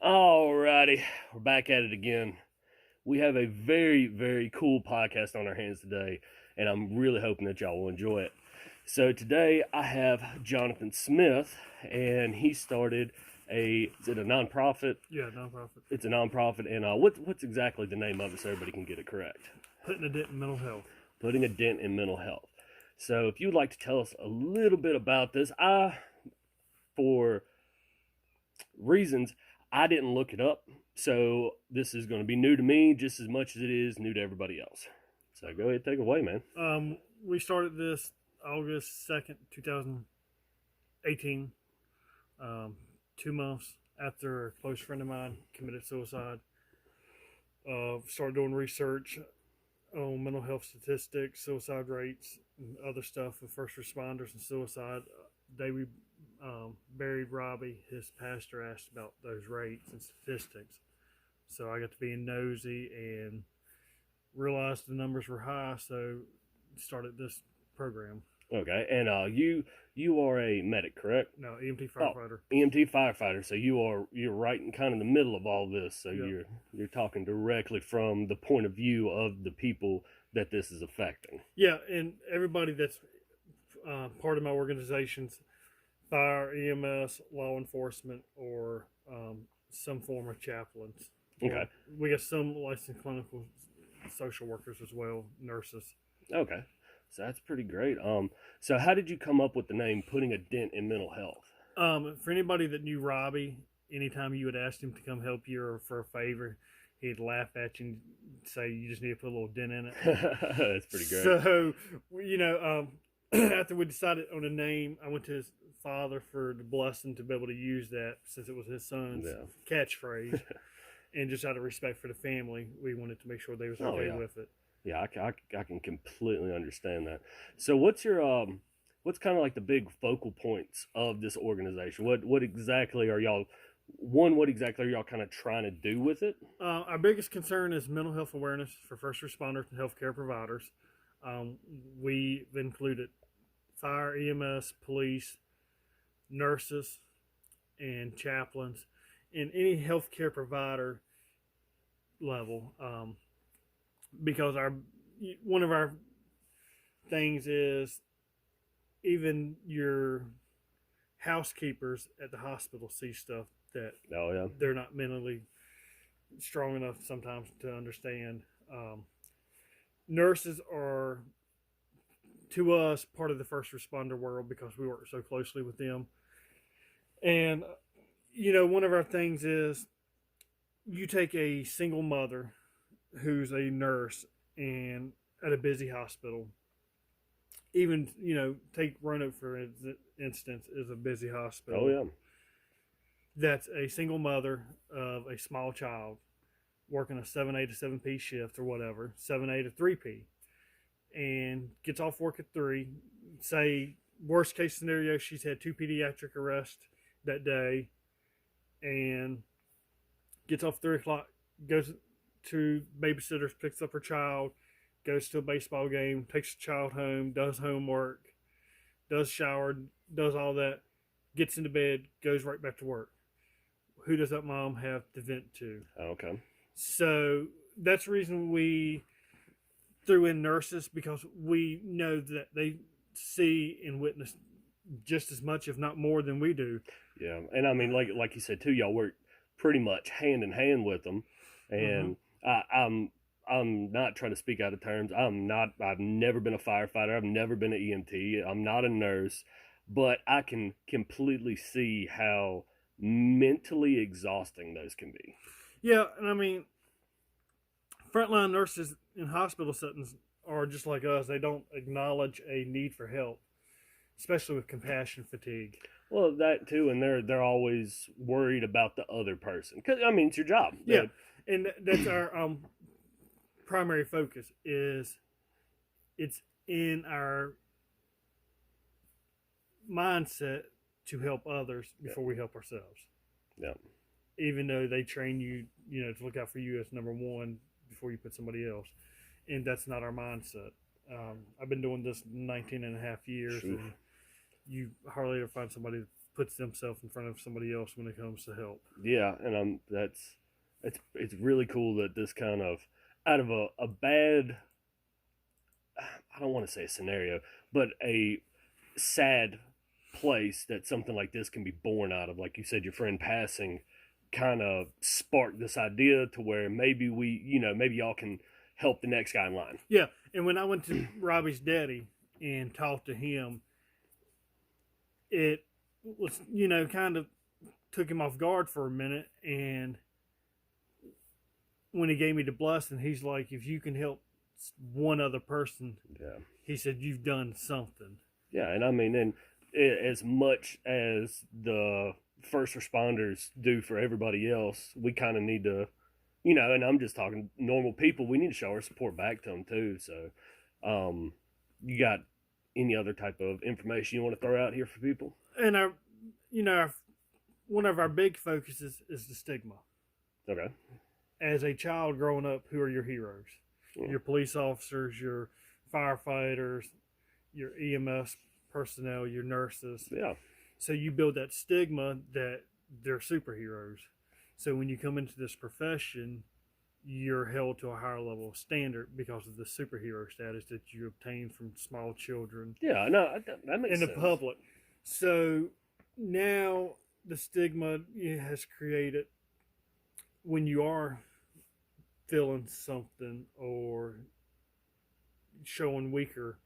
Alrighty, we're back at it again. We have a very, very cool podcast on our hands today, and I'm really hoping that y'all will enjoy it. So today I have Jonathan Smith, and he started is it a nonprofit? Yeah, nonprofit. It's a nonprofit, and what's exactly the name of it so everybody can get it correct? Putting a dent in mental health. Putting a dent in mental health. So if you'd like to tell us a little bit about this, for reasons, I didn't look it up. So this is going to be new to me just as much as it is new to everybody else. So go ahead, take it away, man. We started this August 2nd, 2018. 2 months after a close friend of mine committed suicide. Started doing research on mental health statistics, suicide rates, and other stuff with first responders and suicide. Day we buried Robbie, his pastor asked about those rates and statistics. So I got to being nosy and realized the numbers were high, so started this program. Okay, and you are a medic, correct? No, EMT firefighter. EMT firefighter. So you're right in kind of the middle of all this. So Yep. you're talking directly from the point of view of the people that this is affecting. Yeah, and everybody that's part of my organization's fire, EMS, law enforcement, or some form of chaplains. Okay. We got some licensed clinical social workers as well, nurses. Okay. So that's pretty great. So how did you come up with the name Putting a Dent in Mental Health? For anybody that knew Robbie, anytime you would ask him to come help you or for a favor, he'd laugh at you and say you just need to put a little dent in it. That's pretty great. So, after we decided on a name, I went to his father for the blessing to be able to use that since it was his son's catchphrase. And just out of respect for the family, we wanted to make sure they was okay with it. Yeah, I can completely understand that. So what's your what's kind of like the big focal points of this organization? What exactly are y'all kind of trying to do with it? Our biggest concern is mental health awareness for first responders and healthcare providers. We've included fire, EMS, police, nurses, and chaplains, and any healthcare provider level. Because one of our things is even your housekeepers at the hospital see stuff that they're not mentally strong enough sometimes to understand. Nurses are, to us, part of the first responder world because we work so closely with them. And, one of our things is you take a single mother who's a nurse and at a busy hospital. Even, take Roanoke for instance, is a busy hospital. Oh, yeah. That's a single mother of a small child working a 7A to 7P shift or whatever, 7A to 3P, and gets off work at 3. Say, worst case scenario, she's had 2 pediatric arrests that day and gets off 3 o'clock, goes to babysitters, picks up her child, goes to a baseball game, takes the child home, does homework, does shower, does all that, gets into bed, goes right back to work. Who does that mom have to vent to? Okay. So that's the reason we threw in nurses, because we know that they see and witness just as much, if not more, than we do. Yeah, and I mean, like you said too, y'all work pretty much hand in hand with them, and I'm not trying to speak out of terms. I've never been a firefighter. I've never been an EMT. I'm not a nurse, but I can completely see how mentally exhausting those can be. Yeah, and I mean, frontline nurses in hospital settings are just like us. They don't acknowledge a need for help, especially with compassion fatigue. Well, that too, and they're always worried about the other person. 'Cause I mean, it's your job. Yeah, and that's our primary focus. Is it's in our mindset to help others before we help ourselves. Yeah. Even though they train you, to look out for you as number one before you put somebody else. And that's not our mindset. I've been doing this 19 and a half years, and you hardly ever find somebody that puts themselves in front of somebody else when it comes to help. Yeah, and it's really cool that this kind of out of a bad, I don't want to say a scenario, but a sad place that something like this can be born out of. Like you said, your friend passing kind of sparked this idea to where maybe maybe y'all can help the next guy in line. Yeah, and when I went to Robbie's daddy and talked to him, it was, kind of took him off guard for a minute. And when he gave me the blessing, he's like, if you can help one other person, Yeah. he said, you've done something. Yeah, and I mean, and as much as the first responders do for everybody else, we kind of need to, and I'm just talking normal people, we need to show our support back to them too. So, you got any other type of information you want to throw out here for people? And one of our big focuses is the stigma. Okay. As a child growing up, who are your heroes? Yeah. Your police officers, your firefighters, your EMS personnel, your nurses. Yeah. So you build that stigma that they're superheroes. So when you come into this profession, you're held to a higher level of standard because of the superhero status that you obtain from small children. Yeah, no, that makes in sense. the public. So now the stigma has created when you are feeling something or showing weaker,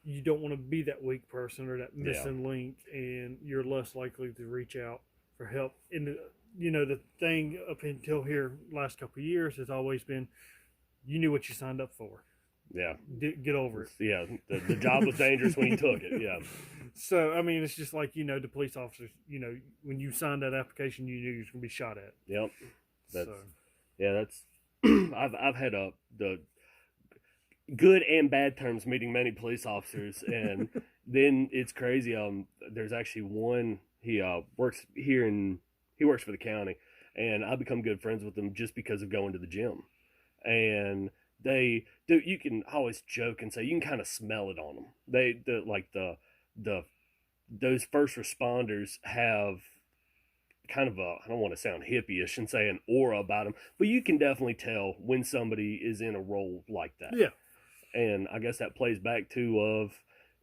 you don't want to be that weak person or that missing link, and you're less likely to reach out for help. And the thing up until here last couple of years has always been, you knew what you signed up for. Yeah. Get over it. Yeah, the job was dangerous when you took it. Yeah. So I mean, it's just like the police officers. When you signed that application, you knew you was going to be shot at. Yep. That's so. Yeah. That's I've had the good and bad terms meeting many police officers, and then it's crazy. There's actually one, he works for the county, and I become good friends with him just because of going to the gym. And you can always joke and say you can kind of smell it on them. Those first responders have kind of I don't want to sound hippie-ish and say an aura about them, but you can definitely tell when somebody is in a role like that. Yeah. And I guess that plays back to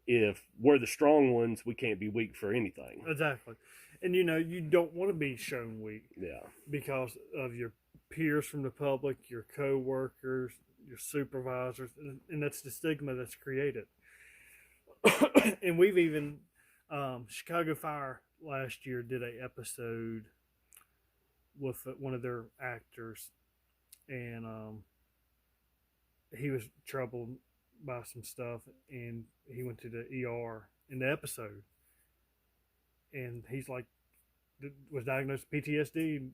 if we're the strong ones, we can't be weak for anything. Exactly. And you don't want to be shown weak. Yeah. Because of your peers from the public, your co-workers, your supervisors, and that's the stigma that's created. And we've even Chicago Fire last year did a episode with one of their actors, and he was troubled by some stuff, and he went to the ER in the episode, and he's like, was diagnosed with PTSD.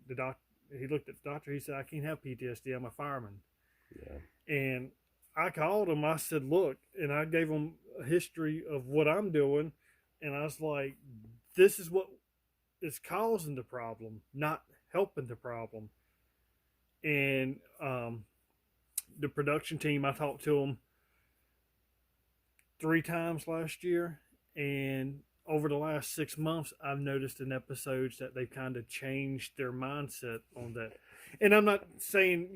He looked at the doctor. He said, I can't have PTSD. I'm a fireman. Yeah. And I called him. I said, look, and I gave him a history of what I'm doing. And I was like, this is what is causing the problem, not helping the problem. And the production team, I talked to them 3 times last year. And over the last 6 months, I've noticed in episodes that they've kind of changed their mindset on that. And I'm not saying,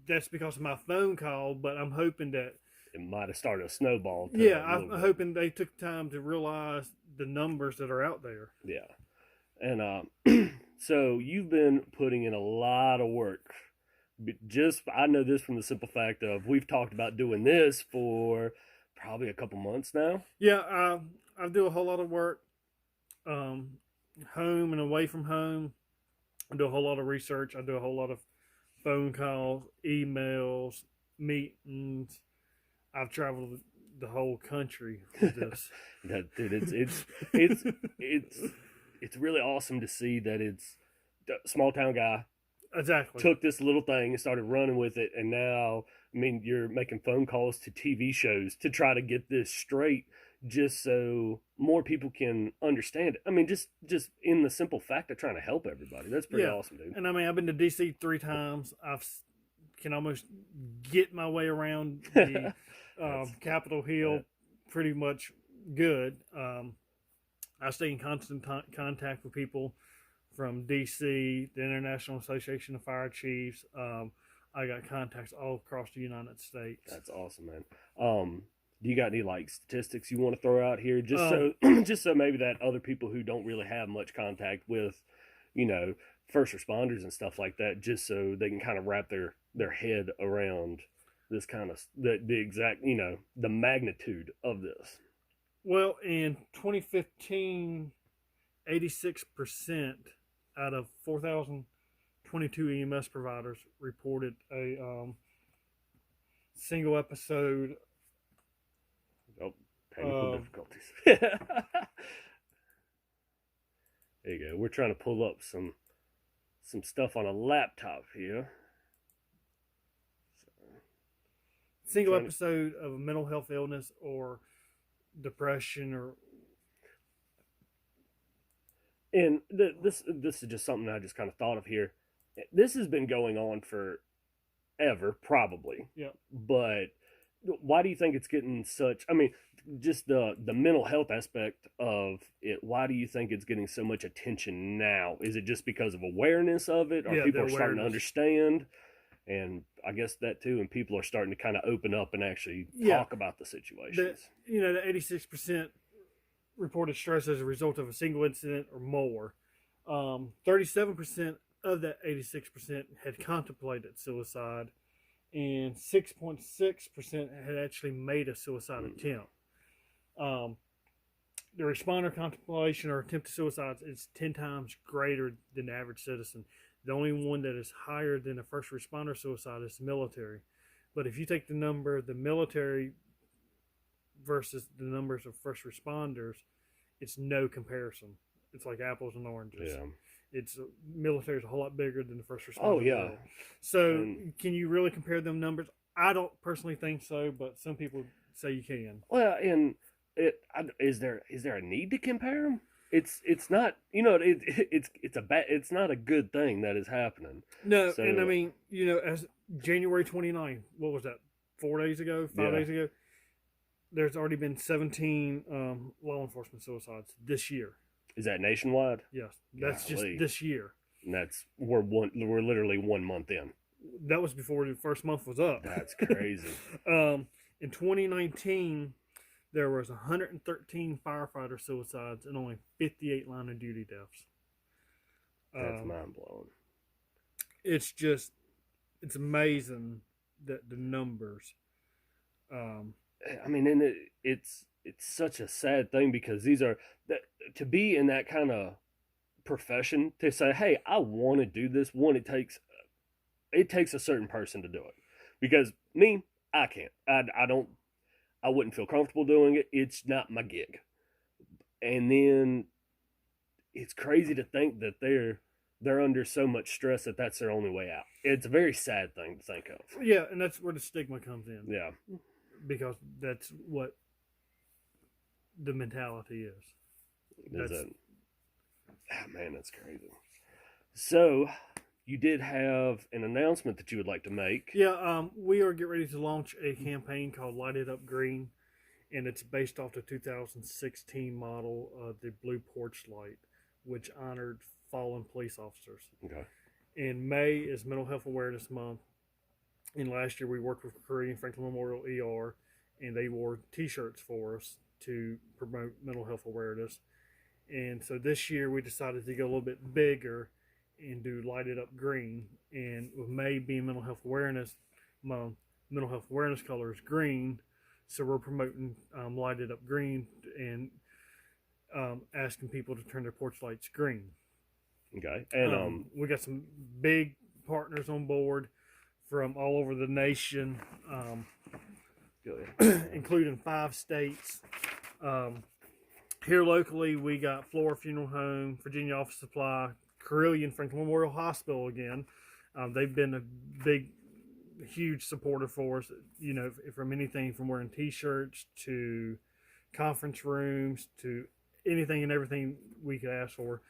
that's because of my phone call, but I'm hoping that it might have started a snowball. Yeah, I'm hoping they took time to realize the numbers that are out there. Yeah. And so you've been putting in a lot of work. I know this from the simple fact of we've talked about doing this for probably a couple months now. Yeah, I do a whole lot of work home and away from home. I do a whole lot of research. I do a whole lot of phone calls, emails, meetings. I've traveled the whole country with this. Dude, it's really awesome to see that it's a small town guy. Exactly. Took this little thing and started running with it, and now, you're making phone calls to TV shows to try to get this straight, just so more people can understand it. Just in the simple fact of trying to help everybody. That's pretty awesome, dude. And I've been to DC 3 times. Can almost get my way around the Capitol Hill pretty much good. I stay in constant contact with people from DC, the International Association of Fire Chiefs. I got contacts all across the United States. That's awesome, man. Do you got any like statistics you want to throw out here, just so just so maybe that other people who don't really have much contact with, you know, first responders and stuff like that, just so they can kind of wrap their head around this kind of the exact, you know, the magnitude of this. Well, in 2015, 86% out of 4,022 EMS providers reported a single episode. Oh, technical difficulties. There you go. We're trying to pull up some stuff on a laptop here. Single episode of a mental health illness or depression or. And this is just something I just kind of thought of here. This has been going on forever, probably. Yeah. But why do you think it's getting such? I mean, just the mental health aspect of it. Why do you think it's getting so much attention now? Is it just because of awareness of it, or people are starting to understand? And I guess that too, and people are starting to kind of open up and actually talk about the situations. The 86% reported stress as a result of a single incident or more. 37% of that 86% had contemplated suicide, and 6.6% had actually made a suicide attempt. The responder contemplation or attempt to suicide is 10 times greater than the average citizen. The only one that is higher than a first responder suicide is the military. But if you take the number of the military versus the numbers of first responders, it's no comparison. It's like apples and oranges. Yeah. It's military is a whole lot bigger than the first responders. Oh yeah. So can you really compare them numbers? I don't personally think so, but some people say you can. Well, and is there a need to compare them? It's not, it's not a good thing that is happening. No, so, and I mean, as January 29th, what was that? 5 days ago? There's already been 17 law enforcement suicides this year. Is that nationwide? Yes, that's just this year. And we're literally 1 month in. That was before the first month was up. That's crazy. In 2019, there was 113 firefighter suicides and only 58 line of duty deaths. That's mind blowing. It's amazing that the numbers. I mean, and it's such a sad thing because to be in that kind of profession, to say, hey, I want to do this. One, it takes a certain person to do it, because me, I can't. I wouldn't feel comfortable doing it. It's not my gig. And then it's crazy to think that they're under so much stress that that's their only way out. It's a very sad thing to think of. Yeah, and that's where the stigma comes in. Yeah. Because that's what the mentality is. Man, that's crazy. So, you did have an announcement that you would like to make. Yeah, we are getting ready to launch a campaign called Light It Up Green, and it's based off the 2016 model of the Blue Porch Light, which honored fallen police officers. Okay. And May is Mental Health Awareness Month. And last year we worked with Korean Franklin Memorial ER, and they wore T-shirts for us to promote mental health awareness. And so this year we decided to go a little bit bigger and do Light It Up Green. And with May being Mental Health Awareness Month, mental health awareness color is green. So we're promoting Light It Up Green and asking people to turn their porch lights green. Okay. And we got some big partners on board from all over the nation, including 5 states. Here locally, we got Flora Funeral Home, Virginia Office Supply, Carilion Franklin Memorial Hospital again. They've been a big, huge supporter for us, from anything from wearing T-shirts to conference rooms to anything and everything we could ask for.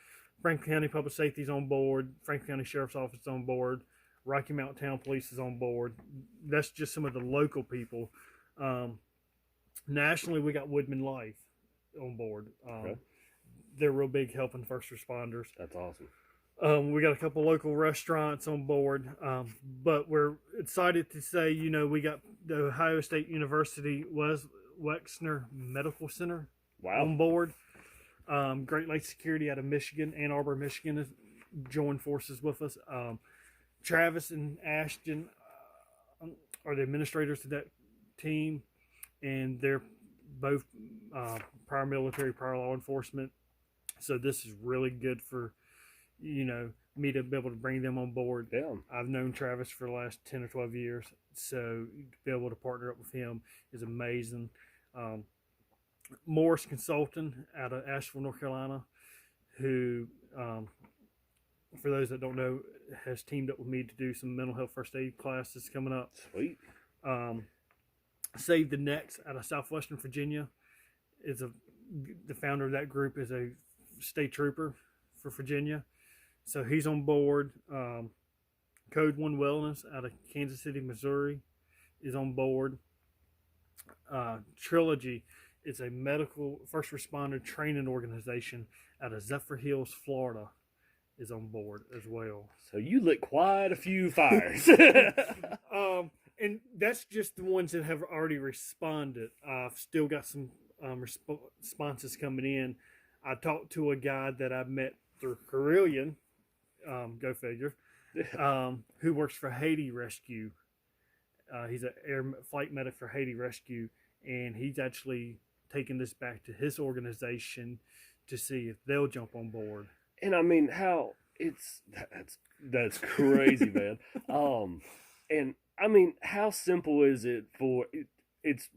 Franklin County Public Safety is on board. Franklin County Sheriff's Office is on board. Rocky Mountain Town Police is on board. That's just some of the local people. Nationally, we got Woodman Life on board. Okay. they're real big helping first responders. That's awesome. We got a couple local restaurants on board, but we're excited to say, we got the Ohio State University Wexner Medical Center on board. Great Lakes Security out of Michigan, Ann Arbor, Michigan, has joined forces with us. Travis and Ashton are the administrators of that team, and they're both prior military, prior law enforcement. So this is really good for me to be able to bring them on board. Yeah. I've known Travis for the last 10 or 12 years, so to be able to partner up with him is amazing. Morris Consulting out of Asheville, North Carolina, who, for those that don't know, has teamed up with me to do some mental health first aid classes coming up. Sweet. Save the Necks out of Southwestern Virginia the founder of that group is a state trooper for Virginia. So he's on board. Code One Wellness out of Kansas City, Missouri is on board. Trilogy is a medical first responder training organization out of Zephyr Hills, Florida, is on board as well. So you lit quite a few fires. And that's just the ones that have already responded. I've still got some responses coming in. I talked to a guy that I met through Carillion, go figure, who works for Haiti Rescue. He's an air flight medic for Haiti Rescue, and he's actually taking this back to his organization to see if they'll jump on board. And I mean, that's crazy, man. And I mean, how simple is it for it's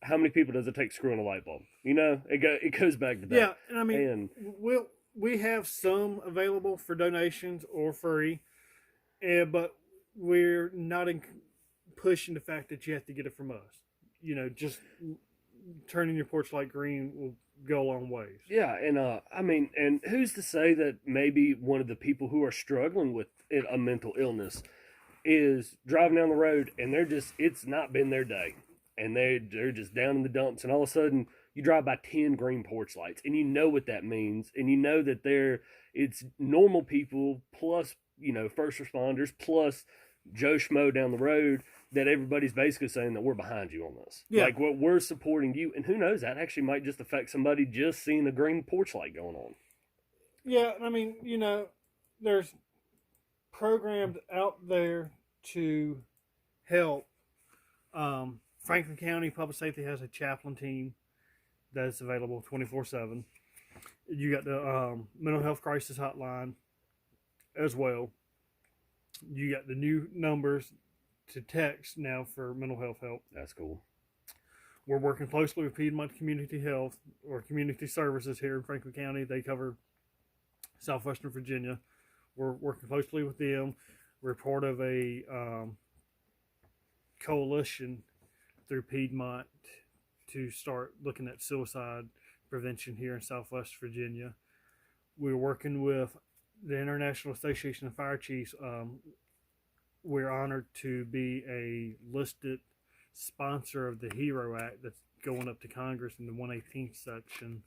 how many people does it take screwing a light bulb? It goes back to that. Yeah, and I mean, we have some available for donations or free, but we're not pushing the fact that you have to get it from us. Just turning your porch light green will go a long ways. Yeah, and I mean, and who's to say that maybe one of the people who are struggling with a mental illness is driving down the road and it's not been their day, and they're just down in the dumps, and all of a sudden you drive by 10 green porch lights, and you know what that means, and you know that it's normal people plus first responders plus Joe Schmo down the road, that everybody's basically saying that we're behind you on this. Yeah. Like, we're supporting you. And who knows, that actually might just affect somebody just seeing a green porch light going on. Yeah, I mean, there's programs out there to help. Franklin County Public Safety has a chaplain team that's available 24/7. You got the mental health crisis hotline as well. You got the new numbers to text now for mental health help. That's cool. We're working closely with Piedmont Community Health or Community Services here in Franklin County. They cover Southwestern Virginia. We're working closely with them. We're part of a coalition through Piedmont to start looking at suicide prevention here in Southwest Virginia. We're working with the International Association of Fire Chiefs. We're honored to be a listed sponsor of the HERO Act that's going up to Congress in the 118th session.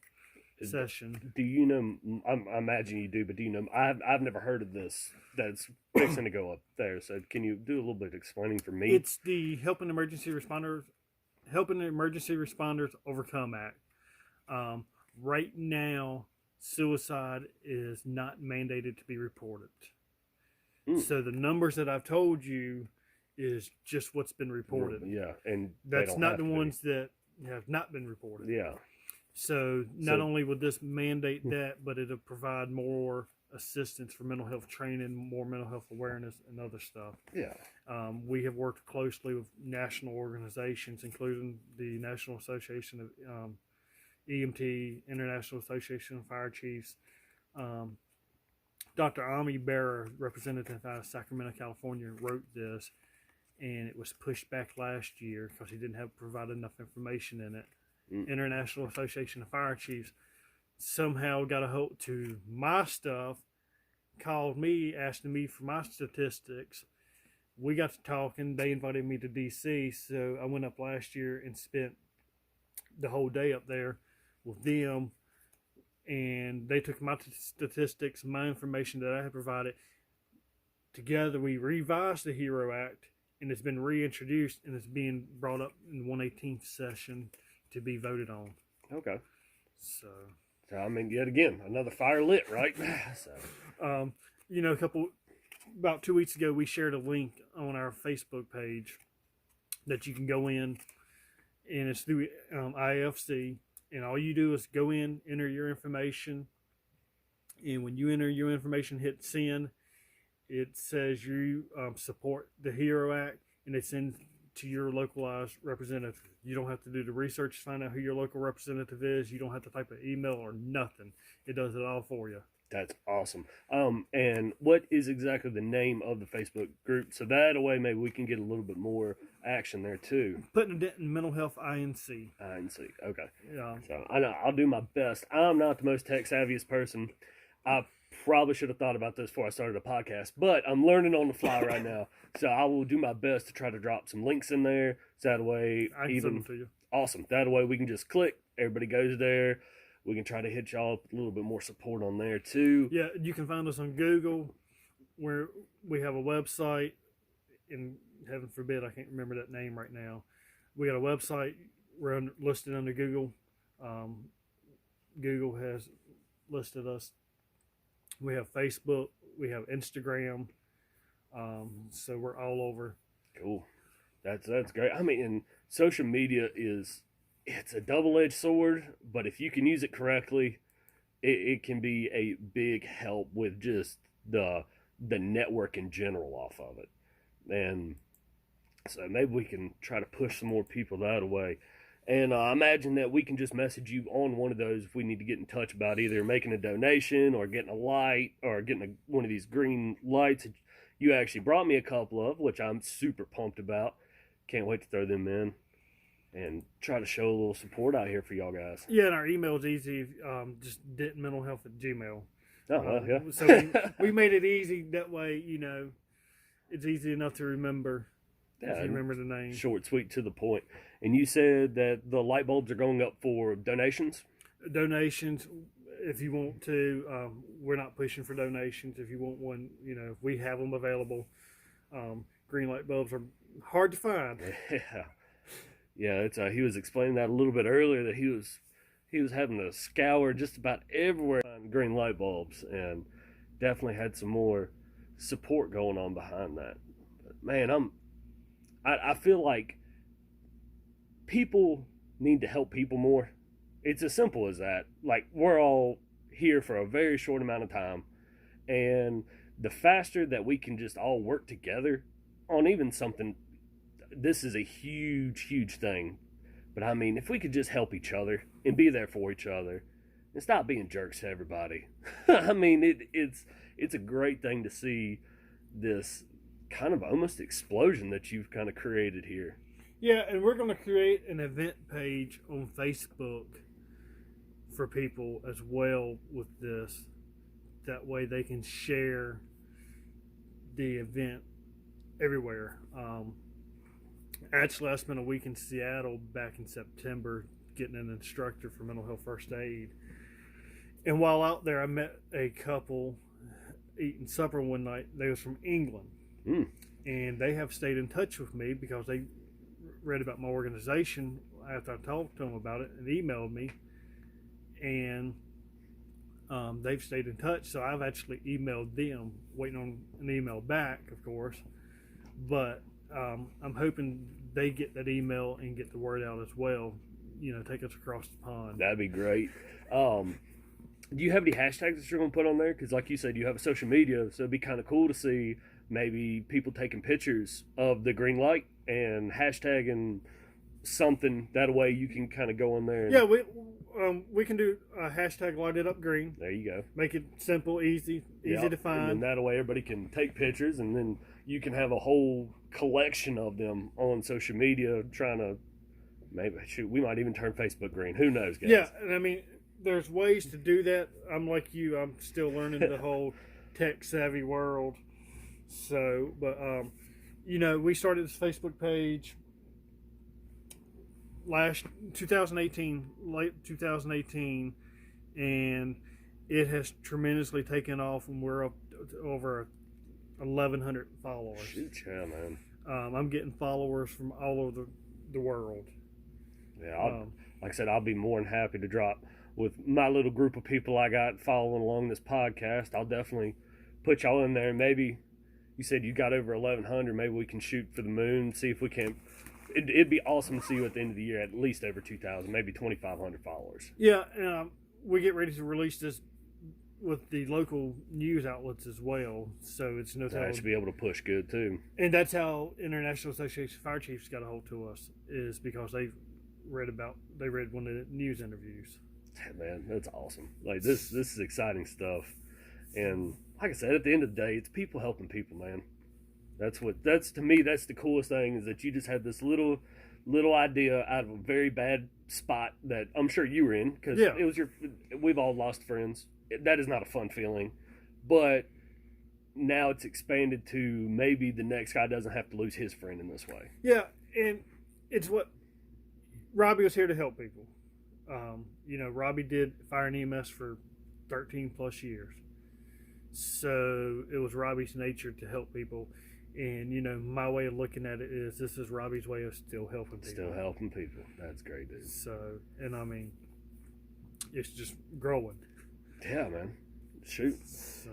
Do you know? I imagine you do, but do you know? I've never heard of this. That's fixing to go up there. So can you do a little bit of explaining for me? It's the Helping Emergency Responders Overcome Act. Right now, suicide is not mandated to be reported. So the numbers that I've told you is just what's been reported. Yeah, and that's not the ones that have not been reported. Yeah. So not only would this mandate that, but it'll provide more assistance for mental health training, more mental health awareness, and other stuff. Yeah. We have worked closely with national organizations, including the National Association of EMT, International Association of Fire Chiefs. Dr. Ami Bearer, representative out of Sacramento, California, wrote this, and it was pushed back last year because he didn't have provided enough information in it. International Association of Fire Chiefs somehow got a hold to my stuff, called me, asking me for my statistics. We got to talking. They invited me to DC, so I went up last year and spent the whole day up there with them, and they took my statistics, my information that I had provided. Together, we revised the HERO Act, and it's been reintroduced, and it's being brought up in the 118th session to be voted on. Okay. So I mean, yet again, another fire lit, right? So, about 2 weeks ago, we shared a link on our Facebook page that you can go in, and it's through IFC, and all you do is go in, enter your information, and when you enter your information, hit send. It says you support the HERO Act, and it's in to your localized representative. You don't have to do the research to find out who your local representative is. You don't have to type an email or nothing. It does it all for you. That's awesome. And what is exactly the name of the Facebook group? So that way, maybe we can get a little bit more action there too. Putting a dent in mental health, INC. INC. Okay. Yeah. So I know I'll do my best. I'm not the most tech savviest person. I probably should have thought about this before I started a podcast, but I'm learning on the fly right now. So I will do my best to try to drop some links in there. So that way, I can send them to you. Awesome. That way we can just click. Everybody goes there. We can try to hit y'all up a little bit more support on there too. Yeah, you can find us on Google, where we have a website, and heaven forbid I can't remember that name right now. We got a website. We're listed under Google. Google has listed us. We have Facebook. We have Instagram. So we're all over. Cool. That's great. I mean, and social media it's a double-edged sword, but if you can use it correctly, it can be a big help with just the network in general off of it. And so maybe we can try to push some more people that way. And I imagine that we can just message you on one of those if we need to get in touch about either making a donation or getting a light or getting one of these green lights. You actually brought me a couple of, which I'm super pumped about. Can't wait to throw them in and try to show a little support out here for y'all guys. Yeah, and our email is easy. Just dentmentalhealth@gmail.com. Oh, yeah. So we made it easy. That way, it's easy enough to remember. Yeah, if you remember the name. Short, sweet, to the point. And you said that the light bulbs are going up for donations? Donations, if you want to. We're not pushing for donations. If you want one, we have them available. Green light bulbs are hard to find. Yeah. It's he was explaining that a little bit earlier, that he was having to scour just about everywhere on green light bulbs, and definitely had some more support going on behind that. But man, I feel like people need to help people more. It's as simple as that. Like, we're all here for a very short amount of time, and the faster that we can just all work together on even something, this is a huge thing. But I mean, if we could just help each other and be there for each other and stop being jerks to everybody. I mean, it's a great thing to see this kind of almost explosion that you've kind of created here. Yeah, and we're going to create an event page on Facebook for people as well with this. That way they can share the event everywhere. Actually, I spent a week in Seattle back in September getting an instructor for mental health first aid. And while out there, I met a couple eating supper one night. They was from England. And they have stayed in touch with me because they read about my organization after I talked to them about it and emailed me. And they've stayed in touch. So I've actually emailed them, waiting on an email back, of course. But I'm hoping they get that email and get the word out as well. Take us across the pond. That'd be great. Do you have any hashtags that you're going to put on there? Because like you said, you have a social media, so it'd be kind of cool to see maybe people taking pictures of the green light and hashtagging something. That way you can kind of go on there. Yeah, we can do a hashtag light it up green. There you go. Make it simple, easy to find. And that way everybody can take pictures, and then you can have a whole collection of them on social media trying to we might even turn Facebook green. Who knows, guys? Yeah, and I mean, there's ways to do that. I'm like you. I'm still learning the whole tech savvy world. So, but we started this Facebook page late 2018, and it has tremendously taken off, and we're up to over 1,100 followers. Shoot, yeah, man. I'm getting followers from all over the world. Yeah, like I said, I'll be more than happy to drop with my little group of people I got following along this podcast. I'll definitely put y'all in there. Maybe you said you got over 1,100. Maybe we can shoot for the moon, see if we can. It'd be awesome to see you at the end of the year at least over 2,000, maybe 2,500 followers. Yeah, we get ready to release this with the local news outlets as well, so it's no telling. I should be able to push good too. And that's how International Association of Fire Chiefs got a hold to us, is because they read one of the news interviews. Man, that's awesome. Like this is exciting stuff. And like I said, at the end of the day, it's people helping people, man. That's to me, that's the coolest thing, is that you just had this little idea out of a very bad spot that I'm sure you were in, because it was we've all lost friends. That is not a fun feeling, but now it's expanded to maybe the next guy doesn't have to lose his friend in this way. Yeah, and it's what Robbie was here to help people. Robbie did fire and EMS for 13 plus years, so it was Robbie's nature to help people. And my way of looking at it is, this is Robbie's way of still helping people. Still helping people. That's great, dude. So, and I mean, it's just growing. Yeah, man. Shoot. So,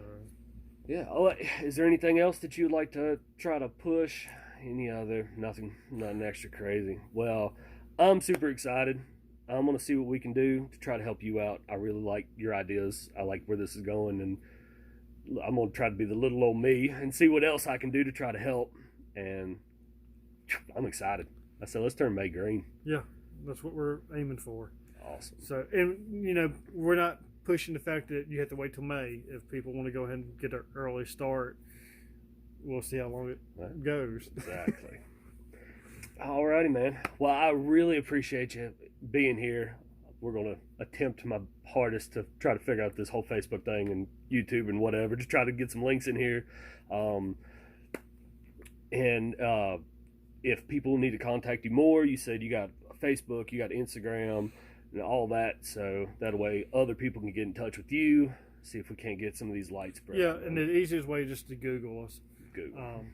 yeah. Oh, is there anything else that you'd like to try to push? Nothing extra crazy. Well, I'm super excited. I'm going to see what we can do to try to help you out. I really like your ideas. I like where this is going, and I'm going to try to be the little old me and see what else I can do to try to help. And I'm excited. I said, let's turn May green. Yeah, that's what we're aiming for. Awesome. So, and we're not pushing the fact that you have to wait till May. If people want to go ahead and get an early start, we'll see how long it goes. Exactly. Alrighty, man. Well, I really appreciate you being here. We're going to attempt my hardest to try to figure out this whole Facebook thing and YouTube and whatever. Just try to get some links in here. If people need to contact you more, you said you got Facebook, you got Instagram, and all that. So that way other people can get in touch with you, see if we can't get some of these lights spread. Yeah, and the easiest way is just to Google us. Google.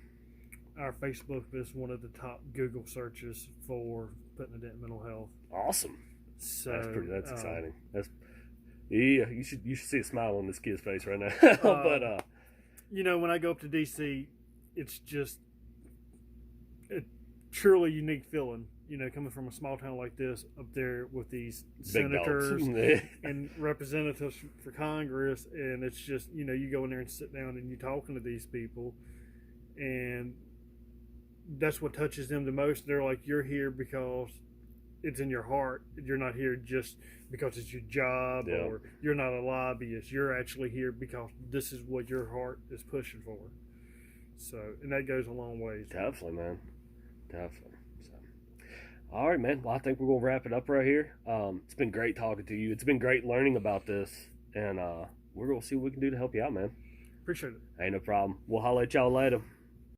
Our Facebook is one of the top Google searches for putting a dent in mental health. Awesome. So That's exciting. You should see a smile on this kid's face right now. But when I go up to DC, it's just a truly unique feeling. Coming from a small town like this, up there with these big senators dogs. and representatives for Congress, and it's just you go in there and sit down and you're talking to these people, and that's what touches them the most. They're like, you're here because it's in your heart. You're not here just because it's your job, or you're not a lobbyist. You're actually here because this is what your heart is pushing for. So, and that goes a long ways. Definitely, man. Definitely. So, all right, man. Well, I think we're going to wrap it up right here. It's been great talking to you. It's been great learning about this, and we're going to see what we can do to help you out, man. Appreciate it. Ain't no problem. We'll holler at y'all later.